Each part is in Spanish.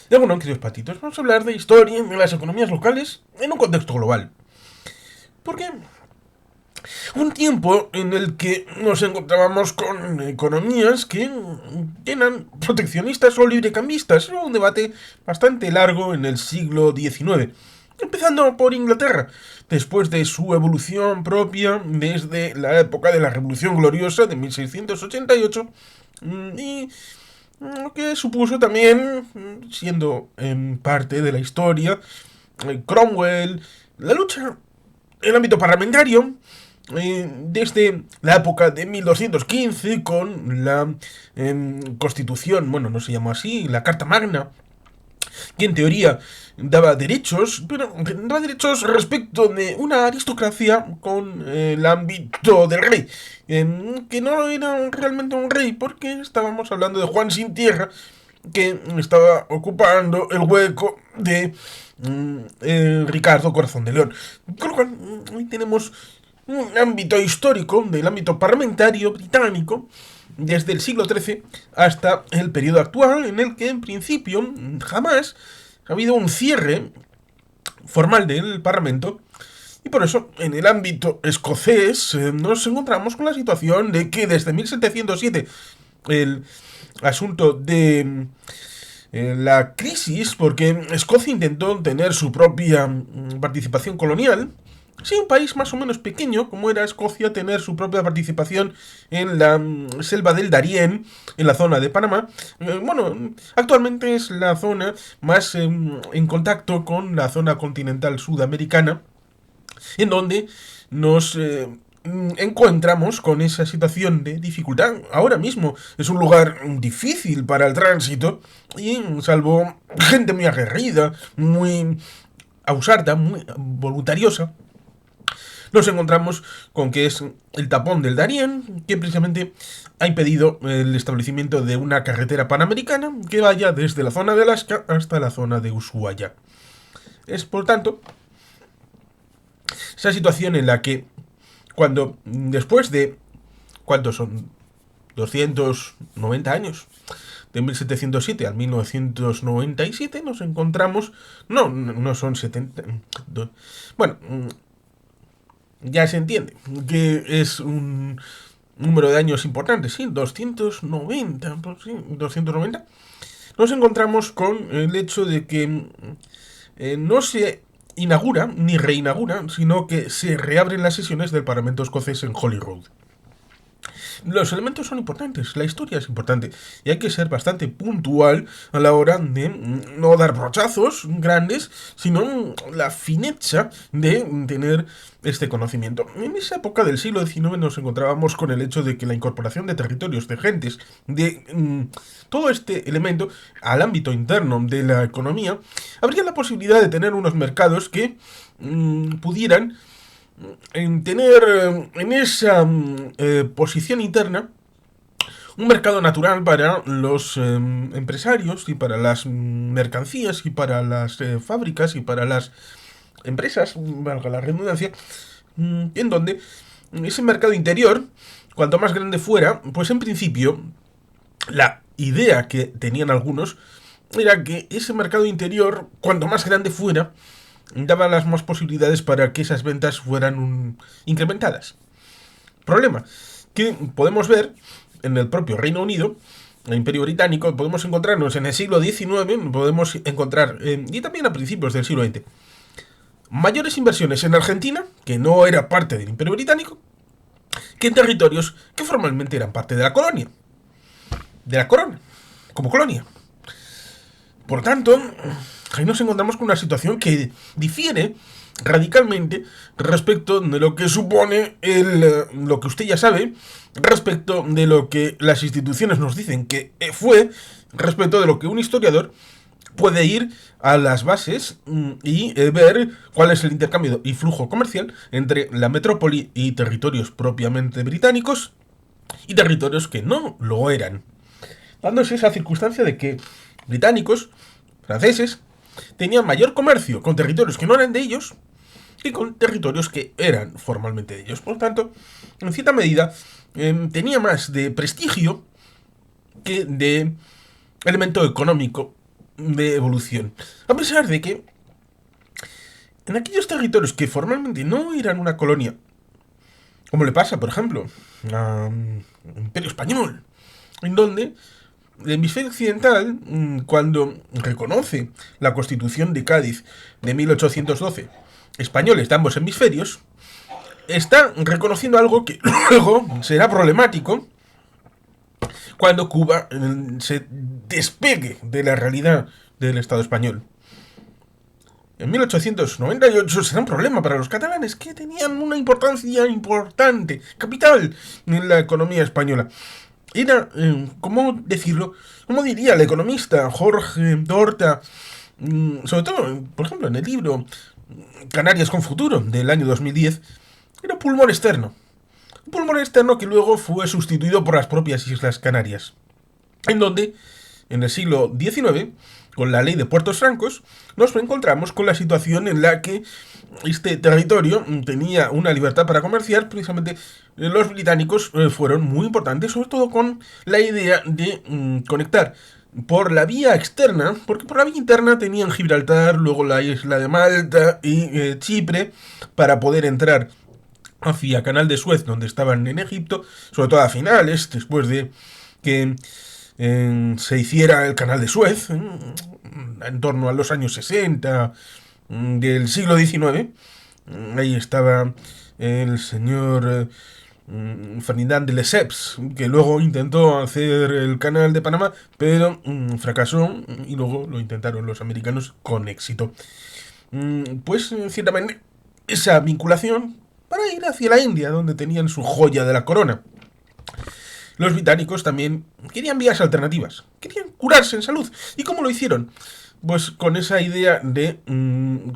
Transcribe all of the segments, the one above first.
Y bueno, queridos patitos, vamos a hablar de historia de las economías locales en un contexto global. Porque un tiempo en el que nos encontrábamos con economías que eran proteccionistas o librecambistas. Era un debate bastante largo en el siglo XIX. Empezando por Inglaterra, después de su evolución propia desde la época de la Revolución Gloriosa de 1688 y que supuso también, siendo en parte de la historia, Cromwell, la lucha en el ámbito parlamentario, desde la época de 1215 con la Constitución, bueno, no se llamó así, la Carta Magna, que en teoría daba derechos, pero daba derechos respecto de una aristocracia con el ámbito del rey, que no era realmente un rey, porque estábamos hablando de Juan sin tierra, que estaba ocupando el hueco de Ricardo Corazón de León. Con lo cual, hoy tenemos un ámbito histórico del ámbito parlamentario británico desde el siglo XIII hasta el periodo actual, en el que en principio jamás ha habido un cierre formal del Parlamento. Y por eso, en el ámbito escocés, nos encontramos con la situación de que desde 1707 el asunto de la crisis, porque Escocia intentó tener su propia participación colonial. Sí, un país más o menos pequeño, como era Escocia, tener su propia participación en la selva del Darién, en la zona de Panamá. Bueno, actualmente es la zona más en contacto con la zona continental sudamericana, en donde nos encontramos con esa situación de dificultad. Ahora mismo es un lugar difícil para el tránsito y salvo gente muy aguerrida, muy ausarta, muy voluntariosa, nos encontramos con que es el tapón del Darién, que precisamente ha impedido el establecimiento de una carretera panamericana que vaya desde la zona de Alaska hasta la zona de Ushuaia. Es, por tanto, esa situación en la que cuando después de... ¿Cuántos son? 290 años. De 1707 al 1997 nos encontramos... No son 70... Bueno, ya se entiende que es un número de años importante, sí, 290, pues sí, 290. Nos encontramos con el hecho de que no se inaugura ni reinaugura, sino que se reabren las sesiones del Parlamento escocés en Holyrood. Los elementos son importantes, la historia es importante y hay que ser bastante puntual a la hora de no dar brochazos grandes, sino la fineza de tener este conocimiento. En esa época del siglo XIX nos encontrábamos con el hecho de que la incorporación de territorios, de gentes, de todo este elemento al ámbito interno de la economía, habría la posibilidad de tener unos mercados que pudieran en tener en esa posición interna un mercado natural para los empresarios y para las mercancías y para las fábricas y para las empresas, valga la redundancia, en donde ese mercado interior, cuanto más grande fuera, pues en principio la idea que tenían algunos era que ese mercado interior, cuanto más grande fuera, daba las más posibilidades para que esas ventas fueran incrementadas. Problema que podemos ver en el propio Reino Unido, el Imperio Británico, podemos encontrarnos en el siglo XIX, podemos encontrar, y también a principios del siglo XX, mayores inversiones en Argentina, que no era parte del Imperio Británico, que en territorios que formalmente eran parte de la colonia, de la corona, como colonia. Por tanto, ahí nos encontramos con una situación que difiere radicalmente respecto de lo que supone lo que usted ya sabe, respecto de lo que las instituciones nos dicen que fue, respecto de lo que un historiador puede ir a las bases y ver cuál es el intercambio y flujo comercial entre la metrópoli y territorios propiamente británicos y territorios que no lo eran, dándose esa circunstancia de que británicos, franceses, tenían mayor comercio con territorios que no eran de ellos que con territorios que eran formalmente de ellos. Por tanto, en cierta medida, tenía más de prestigio que de elemento económico de evolución. A pesar de que en aquellos territorios que formalmente no eran una colonia, como le pasa, por ejemplo, al Imperio Español, en donde el hemisferio occidental, cuando reconoce la Constitución de Cádiz de 1812, españoles de ambos hemisferios, está reconociendo algo que luego será problemático cuando Cuba se despegue de la realidad del Estado español. En 1898 será un problema para los catalanes, que tenían una importancia importante, capital, en la economía española. Era, ¿cómo decirlo? ¿Cómo diría el economista Jorge Dorta? Sobre todo, por ejemplo, en el libro Canarias con futuro, del año 2010, era un pulmón externo. Un pulmón externo que luego fue sustituido por las propias Islas Canarias. En donde, en el siglo XIX, con la ley de puertos francos, nos encontramos con la situación en la que este territorio tenía una libertad para comerciar. Precisamente los británicos fueron muy importantes, sobre todo con la idea de conectar por la vía externa, porque por la vía interna tenían Gibraltar, luego la isla de Malta y Chipre, para poder entrar hacia Canal de Suez, donde estaban en Egipto, sobre todo a finales, después de que se hiciera el Canal de Suez, en torno a los años 60 del siglo XIX. Ahí estaba el señor Ferdinand de Lesseps, que luego intentó hacer el Canal de Panamá, pero fracasó, y luego lo intentaron los americanos con éxito. Pues ciertamente esa vinculación para ir hacia la India, donde tenían su joya de la corona. Los británicos también querían vías alternativas, querían curarse en salud. ¿Y cómo lo hicieron? Pues con esa idea de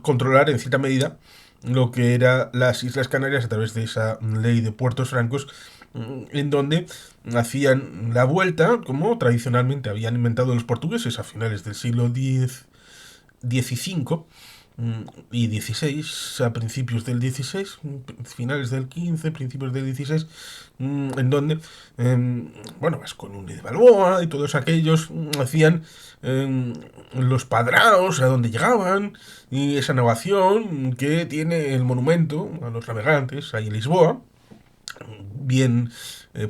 controlar en cierta medida lo que eran las Islas Canarias a través de esa ley de puertos francos, en donde hacían la vuelta, como tradicionalmente habían inventado los portugueses a finales del siglo XV y XVI, a principios del XVI, finales del XV, principios del XVI, en donde, bueno, Vasco de Balboa y todos aquellos hacían los padraos a donde llegaban, y esa navegación que tiene el monumento a los navegantes ahí en Lisboa, bien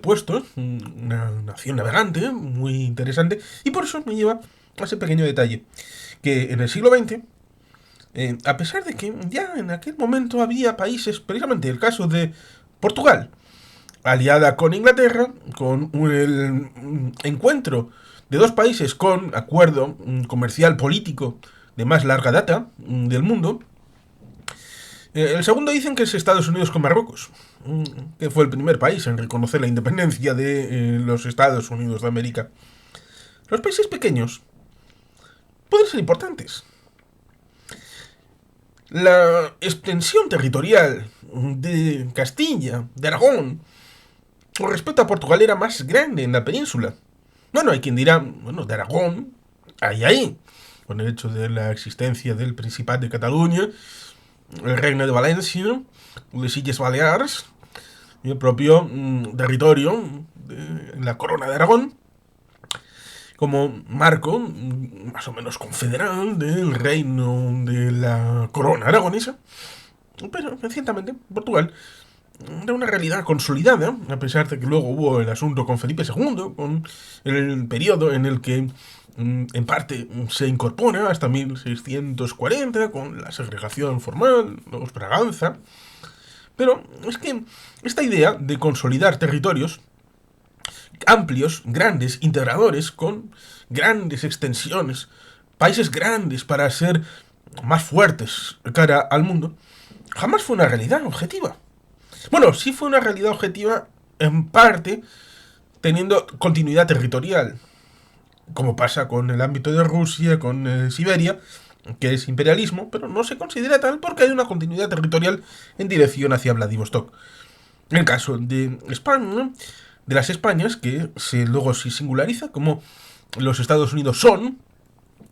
puestos, una nación navegante muy interesante, y por eso me lleva a ese pequeño detalle, que en el siglo XX, a pesar de que ya en aquel momento había países, precisamente el caso de Portugal, aliada con Inglaterra, con el encuentro de dos países con acuerdo comercial político de más larga data del mundo. El segundo dicen que es Estados Unidos con Marruecos, que fue el primer país en reconocer la independencia de los Estados Unidos de América. Los países pequeños pueden ser importantes. La extensión territorial de Castilla, de Aragón, con respecto a Portugal, era más grande en la península. Bueno, hay quien dirá, bueno, de Aragón, ahí, con el hecho de la existencia del Principat de Cataluña, el Reino de Valencia, las Illes Baleares, y el propio territorio de la Corona de Aragón, como marco más o menos confederal del reino de la corona aragonesa. Pero recientemente Portugal era una realidad consolidada, a pesar de que luego hubo el asunto con Felipe II, con el periodo en el que en parte se incorpora hasta 1640 con la segregación formal, los Braganza. Pero es que esta idea de consolidar territorios amplios, grandes, integradores, con grandes extensiones, países grandes para ser más fuertes de cara al mundo, jamás fue una realidad objetiva. Bueno, sí fue una realidad objetiva en parte teniendo continuidad territorial, como pasa con el ámbito de Rusia, con Siberia, que es imperialismo, pero no se considera tal porque hay una continuidad territorial en dirección hacia Vladivostok. En el caso de España, de las Españas, que luego se singulariza como los Estados Unidos son,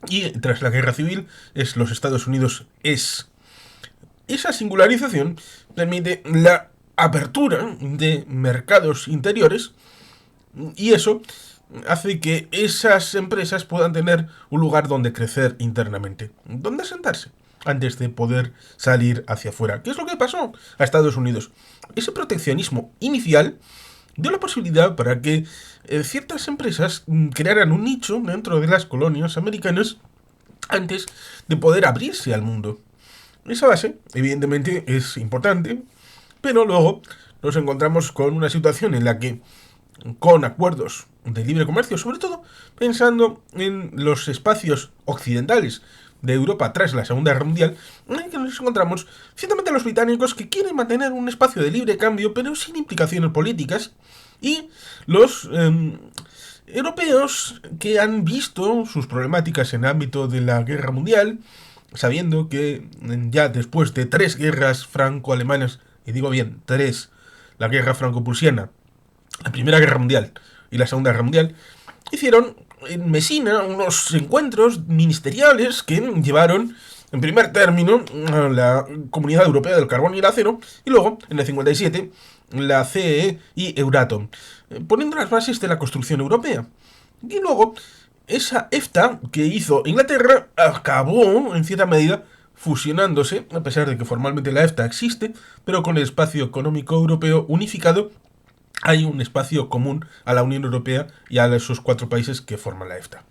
y tras la guerra civil es los Estados Unidos es. Esa singularización permite la apertura de mercados interiores, y eso hace que esas empresas puedan tener un lugar donde crecer internamente, donde asentarse, antes de poder salir hacia afuera. ¿Qué es lo que pasó a Estados Unidos? Ese proteccionismo inicial dio la posibilidad para que ciertas empresas crearan un nicho dentro de las colonias americanas antes de poder abrirse al mundo. Esa base, evidentemente, es importante, pero luego nos encontramos con una situación en la que, con acuerdos de libre comercio, sobre todo pensando en los espacios occidentales de Europa tras la Segunda Guerra Mundial, en el que nos encontramos ciertamente los británicos que quieren mantener un espacio de libre cambio, pero sin implicaciones políticas, y los europeos que han visto sus problemáticas en el ámbito de la Guerra Mundial, sabiendo que ya después de 3 guerras franco-alemanas, y digo bien, 3, la guerra franco-prusiana, la Primera Guerra Mundial y la Segunda Guerra Mundial, hicieron en Mesina unos encuentros ministeriales que llevaron en primer término a la Comunidad Europea del Carbón y el Acero, y luego, en el 57, la CEE y Euratom, poniendo las bases de la construcción europea. Y luego, esa EFTA que hizo Inglaterra acabó, en cierta medida, fusionándose, a pesar de que formalmente la EFTA existe, pero con el espacio económico europeo unificado hay un espacio común a la Unión Europea y a esos 4 países que forman la EFTA.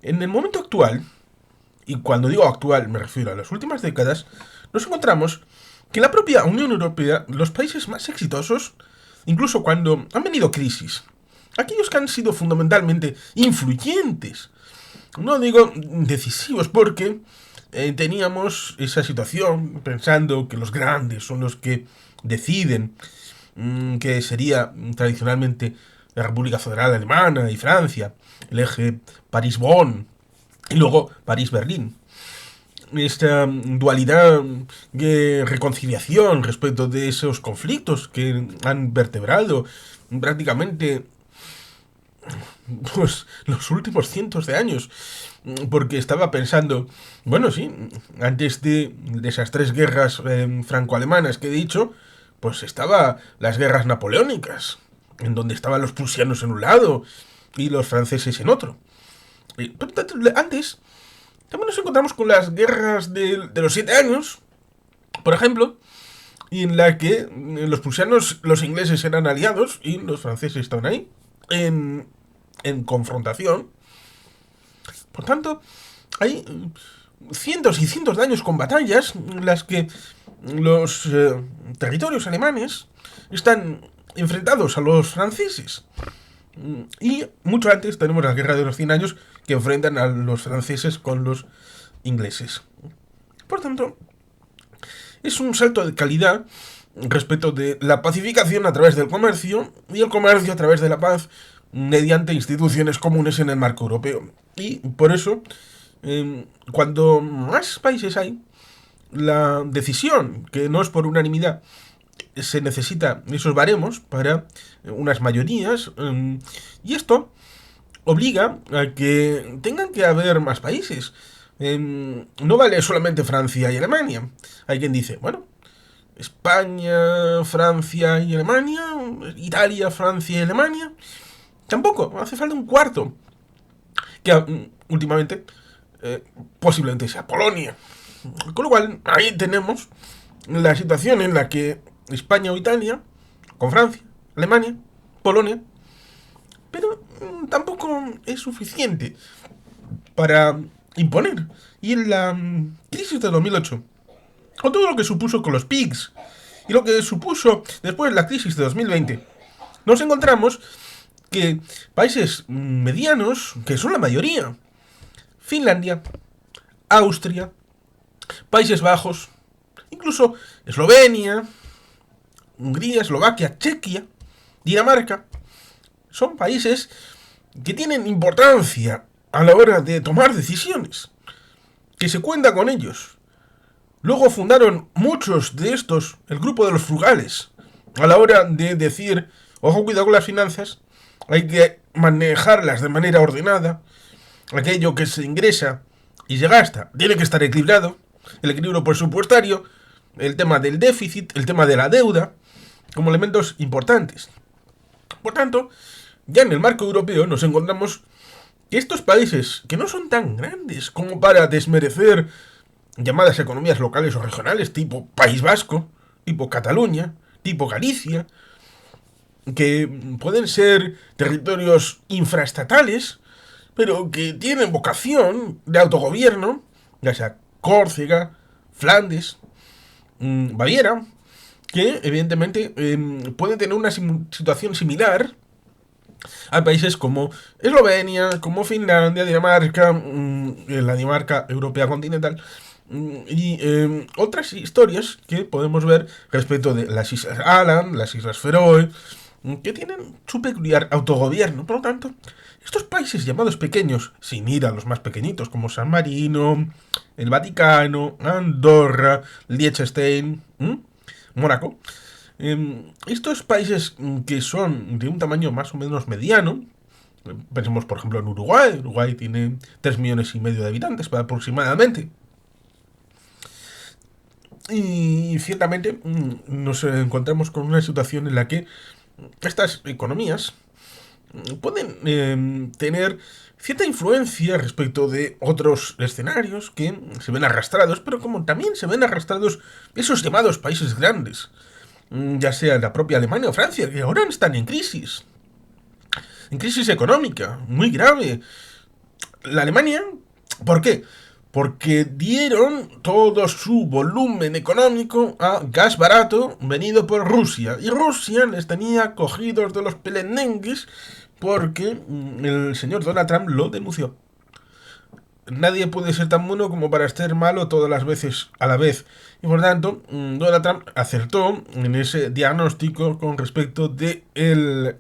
En el momento actual, y cuando digo actual me refiero a las últimas décadas, nos encontramos que la propia Unión Europea, los países más exitosos, incluso cuando han venido crisis, aquellos que han sido fundamentalmente influyentes, no digo decisivos, porque teníamos esa situación pensando que los grandes son los que deciden, que sería tradicionalmente la República Federal Alemana y Francia, el eje París-Bonn y luego París-Berlín. Esta dualidad de reconciliación respecto de esos conflictos que han vertebrado prácticamente pues los últimos cientos de años, porque estaba pensando, bueno, sí, antes de esas 3 guerras franco-alemanas que he dicho, pues estaba las guerras napoleónicas, en donde estaban los prusianos en un lado y los franceses en otro. Pero antes también nos encontramos con las guerras de los 7 años, por ejemplo, y en la que los prusianos, los ingleses eran aliados y los franceses estaban ahí en confrontación. Por tanto, hay cientos y cientos de años con batallas en las que los territorios alemanes están enfrentados a los franceses. Y mucho antes tenemos la guerra de los 100 años que enfrentan a los franceses con los ingleses. Por tanto, es un salto de calidad respecto de la pacificación a través del comercio y el comercio a través de la paz mediante instituciones comunes en el marco europeo. Y por eso, cuando más países hay, la decisión, que no es por unanimidad, se necesita esos baremos para unas mayorías, y esto obliga a que tengan que haber más países. No vale solamente Francia y Alemania. Hay quien dice, bueno, España, Francia y Alemania, Italia, Francia y Alemania. Tampoco, hace falta un cuarto, que últimamente posiblemente sea Polonia. Con lo cual, ahí tenemos la situación en la que España o Italia, con Francia, Alemania, Polonia, pero tampoco es suficiente para imponer. Y en la crisis de 2008, con todo lo que supuso con los PIGS y lo que supuso después la crisis de 2020, nos encontramos que países medianos, que son la mayoría, Finlandia, Austria, Países Bajos, incluso Eslovenia, Hungría, Eslovaquia, Chequia, Dinamarca, son países que tienen importancia a la hora de tomar decisiones, que se cuenta con ellos. Luego fundaron muchos de estos el grupo de los frugales, a la hora de decir, ojo, cuidado con las finanzas, hay que manejarlas de manera ordenada, aquello que se ingresa y se gasta tiene que estar equilibrado, el equilibrio presupuestario, el tema del déficit, el tema de la deuda, como elementos importantes. Por tanto, ya en el marco europeo nos encontramos que estos países, que no son tan grandes como para desmerecer llamadas economías locales o regionales, tipo País Vasco, tipo Cataluña, tipo Galicia, que pueden ser territorios infraestatales, pero que tienen vocación de autogobierno, ya sea Córcega, Flandes, Baviera, que evidentemente pueden tener una situación similar a países como Eslovenia, como Finlandia, Dinamarca, la Dinamarca europea continental, y otras historias que podemos ver respecto de las Islas Aland, las Islas Feroe, que tienen su peculiar autogobierno. Por lo tanto, estos países llamados pequeños, sin ir a los más pequeñitos como San Marino, el Vaticano, Andorra, Liechtenstein, Mónaco, estos países que son de un tamaño más o menos mediano, pensemos por ejemplo en Uruguay. Uruguay tiene 3,5 millones de habitantes aproximadamente. Y ciertamente nos encontramos con una situación en la que estas economías pueden tener cierta influencia respecto de otros escenarios que se ven arrastrados, pero como también se ven arrastrados esos llamados países grandes, ya sea la propia Alemania o Francia, que ahora están en crisis económica muy grave. La Alemania, ¿por qué? Porque dieron todo su volumen económico a gas barato venido por Rusia. Y Rusia les tenía cogidos de los pelendengues porque el señor Donald Trump lo denunció. Nadie puede ser tan bueno como para ser malo todas las veces a la vez. Y por tanto, Donald Trump acertó en ese diagnóstico con respecto de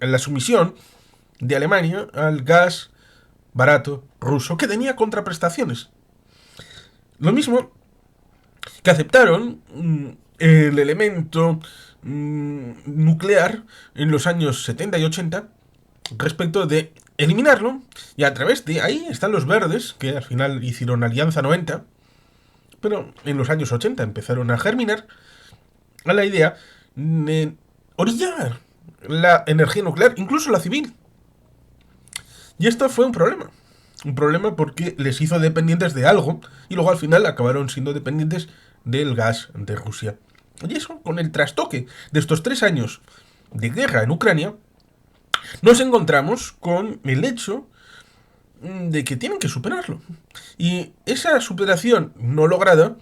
la sumisión de Alemania al gas barato ruso, que tenía contraprestaciones. Lo mismo que aceptaron el elemento nuclear en los años 70 y 80 respecto de eliminarlo, y a través de ahí están los verdes, que al final hicieron Alianza 90, pero en los años 80 empezaron a germinar a la idea de orillar la energía nuclear, incluso la civil. Y esto fue un problema. Un problema porque les hizo dependientes de algo y luego al final acabaron siendo dependientes del gas de Rusia. Y eso, con el trastoque de estos 3 años de guerra en Ucrania, nos encontramos con el hecho de que tienen que superarlo. Y esa superación no lograda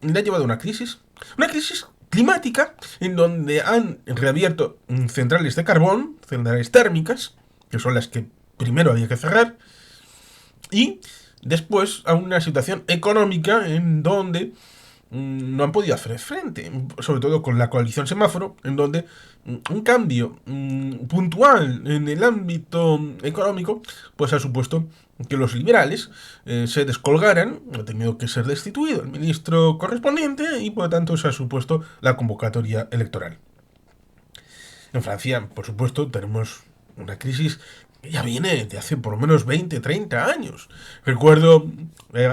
le ha llevado a una crisis. Una crisis climática en donde han reabierto centrales de carbón, centrales térmicas, que son las que primero había que cerrar, y después a una situación económica en donde no han podido hacer frente, sobre todo con la coalición semáforo, en donde un cambio puntual en el ámbito económico pues ha supuesto que los liberales se descolgaran. Ha tenido que ser destituido el ministro correspondiente y por lo tanto se ha supuesto la convocatoria electoral. En Francia, por supuesto, tenemos una crisis que ya viene de hace por lo menos 20, 30 años. Recuerdo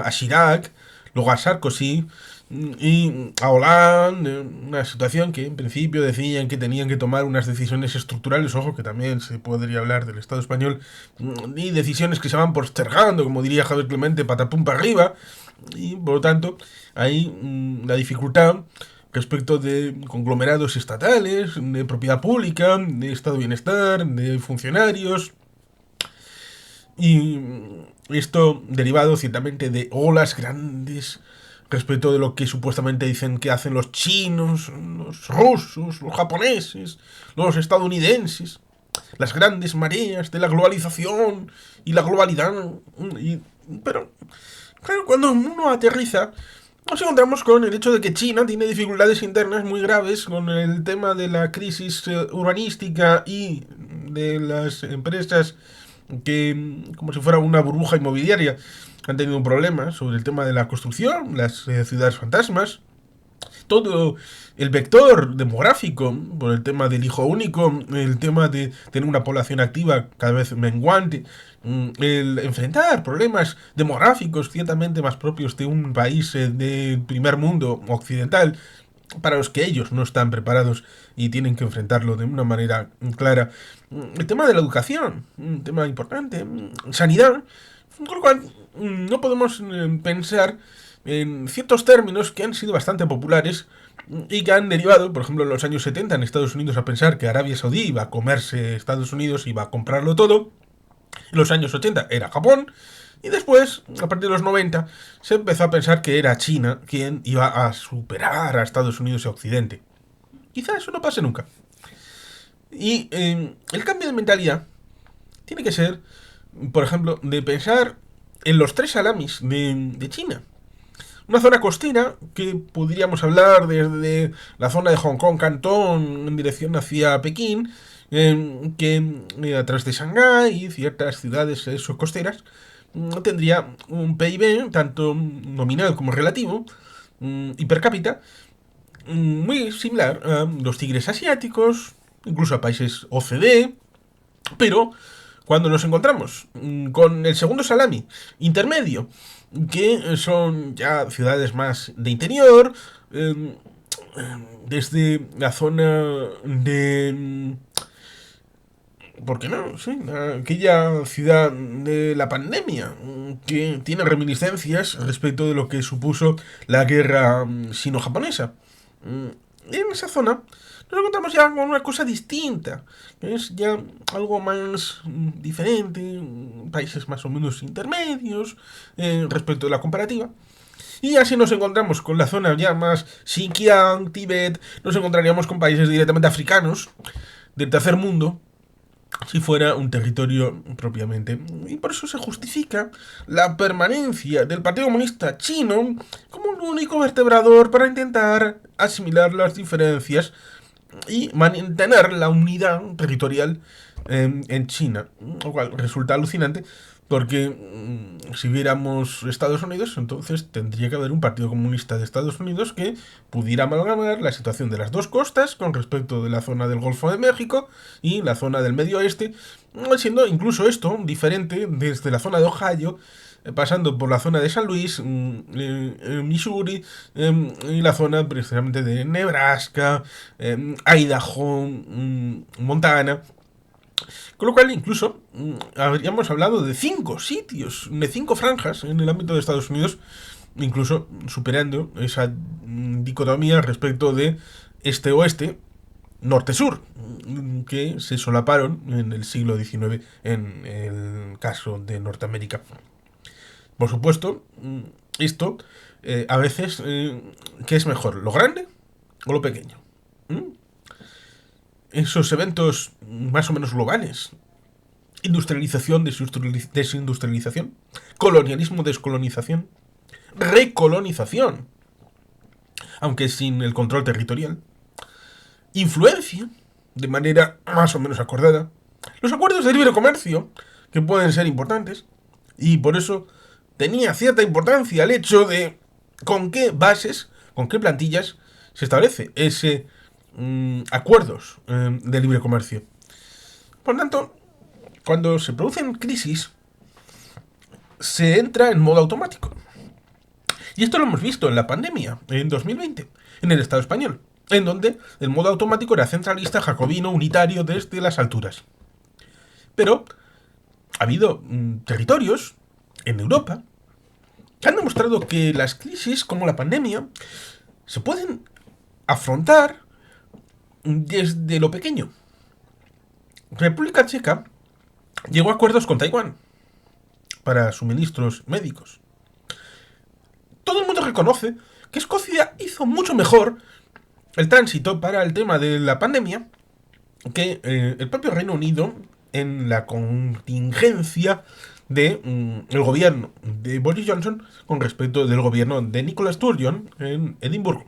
a Chirac, luego a Sarkozy y a Hollande, una situación que en principio decían que tenían que tomar unas decisiones estructurales. Ojo, que también se podría hablar del Estado español, y decisiones que se van postergando, como diría Javier Clemente, patapum para arriba, y por lo tanto hay la dificultad respecto de conglomerados estatales, de propiedad pública, de estado de bienestar, de funcionarios, y esto derivado ciertamente de olas grandes respecto de lo que supuestamente dicen que hacen los chinos, los rusos, los japoneses, los estadounidenses, las grandes mareas de la globalización y la globalidad. Pero, claro, cuando uno aterriza, nos encontramos con el hecho de que China tiene dificultades internas muy graves con el tema de la crisis urbanística y de las empresas que, como si fuera una burbuja inmobiliaria, han tenido un problema sobre el tema de la construcción, las ciudades fantasmas, todo el vector demográfico, por el tema del hijo único, el tema de tener una población activa cada vez menguante, el enfrentar problemas demográficos ciertamente más propios de un país de primer mundo occidental, para los que ellos no están preparados y tienen que enfrentarlo de una manera clara. El tema de la educación, un tema importante, sanidad, con lo cual no podemos pensar en ciertos términos que han sido bastante populares y que han derivado, por ejemplo, en los años 70 en Estados Unidos, a pensar que Arabia Saudí iba a comerse Estados Unidos, iba a comprarlo todo. En los años 80 era Japón. Y después, a partir de los 90, se empezó a pensar que era China quien iba a superar a Estados Unidos y a Occidente. Quizá eso no pase nunca. Y el cambio de mentalidad tiene que ser, por ejemplo, de pensar en los tres salamis de China. Una zona costera que podríamos hablar desde la zona de Hong Kong, Cantón, en dirección hacia Pekín, que a través de Shanghái y ciertas ciudades costeras, tendría un PIB, tanto nominal como relativo, y per cápita, muy similar a los tigres asiáticos, incluso a países OCDE, pero cuando nos encontramos con el segundo salami intermedio, que son ya ciudades más de interior, desde la zona de... ¿Por qué no? Sí, aquella ciudad de la pandemia, que tiene reminiscencias respecto de lo que supuso la guerra sino-japonesa. En esa zona nos encontramos ya con una cosa distinta, que es ya algo más diferente, países más o menos intermedios respecto de la comparativa. Y así nos encontramos con la zona ya más Xinjiang, Tíbet, nos encontraríamos con países directamente africanos, del tercer mundo, si fuera un territorio propiamente. Y por eso se justifica la permanencia del Partido Comunista Chino como un único vertebrador para intentar asimilar las diferencias y mantener la unidad territorial en China, lo cual resulta alucinante porque si viéramos Estados Unidos, entonces tendría que haber un partido comunista de Estados Unidos que pudiera amalgamar la situación de las dos costas con respecto de la zona del Golfo de México y la zona del Medio Oeste, siendo incluso esto diferente desde la zona de Ohio, pasando por la zona de San Luis, Missouri, y la zona precisamente de Nebraska, Idaho, Montana. Con lo cual, incluso, habríamos hablado de 5 sitios, de 5 franjas en el ámbito de Estados Unidos, incluso superando esa dicotomía respecto de este-oeste, norte-sur, que se solaparon en el siglo XIX en el caso de Norteamérica. Por supuesto, esto a veces, ¿qué es mejor? ¿Lo grande o lo pequeño? Esos eventos más o menos globales, industrialización, desindustrialización, colonialismo, descolonización, recolonización, aunque sin el control territorial, influencia, de manera más o menos acordada, los acuerdos de libre comercio, que pueden ser importantes, y por eso tenía cierta importancia el hecho de con qué bases, con qué plantillas se establece ese acuerdos de libre comercio. Por tanto, cuando se producen crisis, se entra en modo automático. Y esto lo hemos visto en la pandemia, en 2020, en el Estado español, en donde el modo automático era centralista, jacobino, unitario desde las alturas. Pero ha habido territorios en Europa que han demostrado que las crisis, como la pandemia, se pueden afrontar desde lo pequeño. República Checa llegó a acuerdos con Taiwán para suministros médicos. Todo el mundo reconoce que Escocia hizo mucho mejor el tránsito para el tema de la pandemia que el propio Reino Unido en la contingencia de el gobierno de Boris Johnson con respecto del gobierno de Nicola Sturgeon en Edimburgo.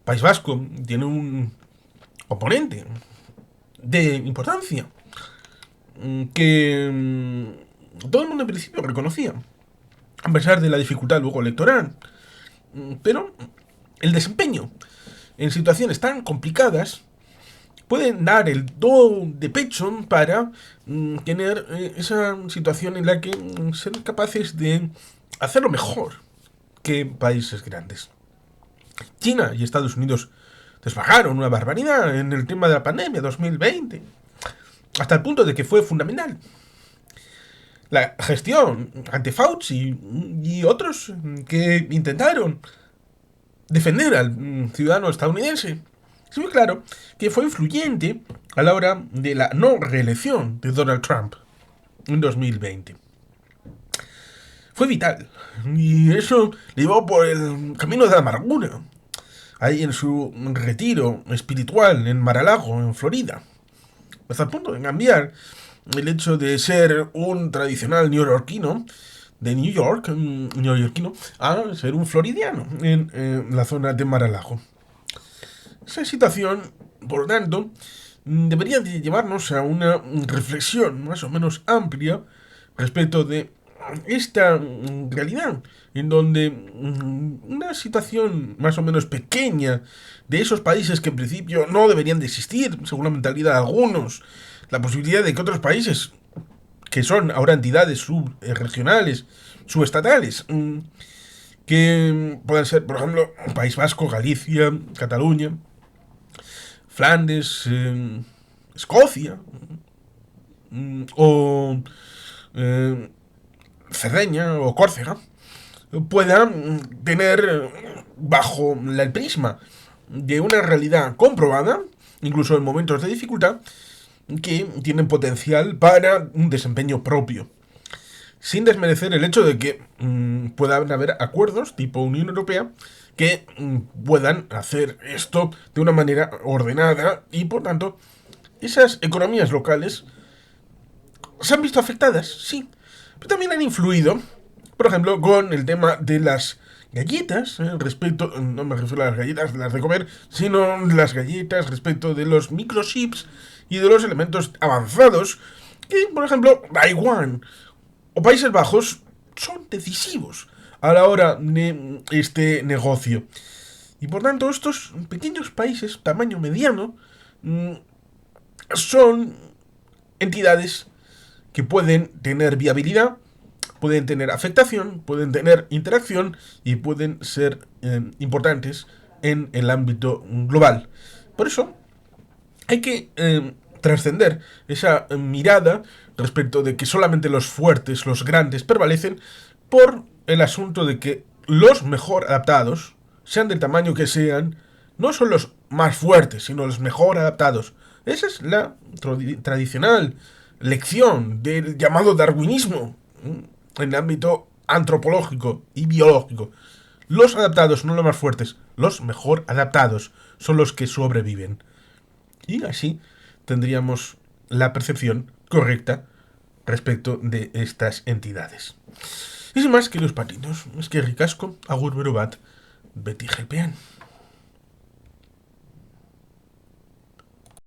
País Vasco tiene un componente de importancia que todo el mundo en principio reconocía, a pesar de la dificultad luego electoral. Pero el desempeño en situaciones tan complicadas pueden dar el do de pecho para tener esa situación en la que ser capaces de hacerlo mejor que países grandes. China y Estados Unidos desbajaron una barbaridad en el tema de la pandemia 2020, hasta el punto de que fue fundamental la gestión ante Fauci y otros que intentaron defender al ciudadano estadounidense. Es muy claro que fue influyente a la hora de la no reelección de Donald Trump en 2020. Fue vital. Y eso le llevó por el camino de la amargura. Ahí en su retiro espiritual en Mar-a-Lago, en Florida. Hasta el punto de cambiar el hecho de ser un tradicional neoyorquino, de New York, neoyorquino, a ser un floridiano en la zona de Mar-a-Lago. Esa situación, por lo tanto, debería de llevarnos a una reflexión más o menos amplia respecto de esta realidad, en donde una situación más o menos pequeña de esos países que en principio no deberían de existir, según la mentalidad de algunos, la posibilidad de que otros países, que son ahora entidades subregionales, subestatales, que puedan ser, por ejemplo, País Vasco, Galicia, Cataluña, Flandes, Escocia, o Cerdeña o Córcega, puedan tener bajo el prisma de una realidad comprobada, incluso en momentos de dificultad, que tienen potencial para un desempeño propio. Sin desmerecer el hecho de que puedan haber acuerdos tipo Unión Europea que puedan hacer esto de una manera ordenada y, por tanto, esas economías locales se han visto afectadas, sí, pero también han influido, por ejemplo, con el tema de las galletas, respecto, no me refiero a las galletas, las de comer, sino las galletas respecto de los microchips y de los elementos avanzados que, por ejemplo, Taiwán o Países Bajos son decisivos a la hora de este negocio. Y por tanto, estos pequeños países, tamaño mediano, son entidades que pueden tener viabilidad, pueden tener afectación, pueden tener interacción y pueden ser importantes en el ámbito global. Por eso hay que trascender esa mirada respecto de que solamente los fuertes, los grandes prevalecen, por el asunto de que los mejor adaptados, sean del tamaño que sean, no son los más fuertes, sino los mejor adaptados. Esa es la tradicional lección del llamado darwinismo en el ámbito antropológico y biológico. Los adaptados, no los más fuertes, los mejor adaptados son los que sobreviven. Y así tendríamos la percepción correcta respecto de estas entidades. Y sin más, queridos patitos, es que ricasco, agur berobat, beti gelpean.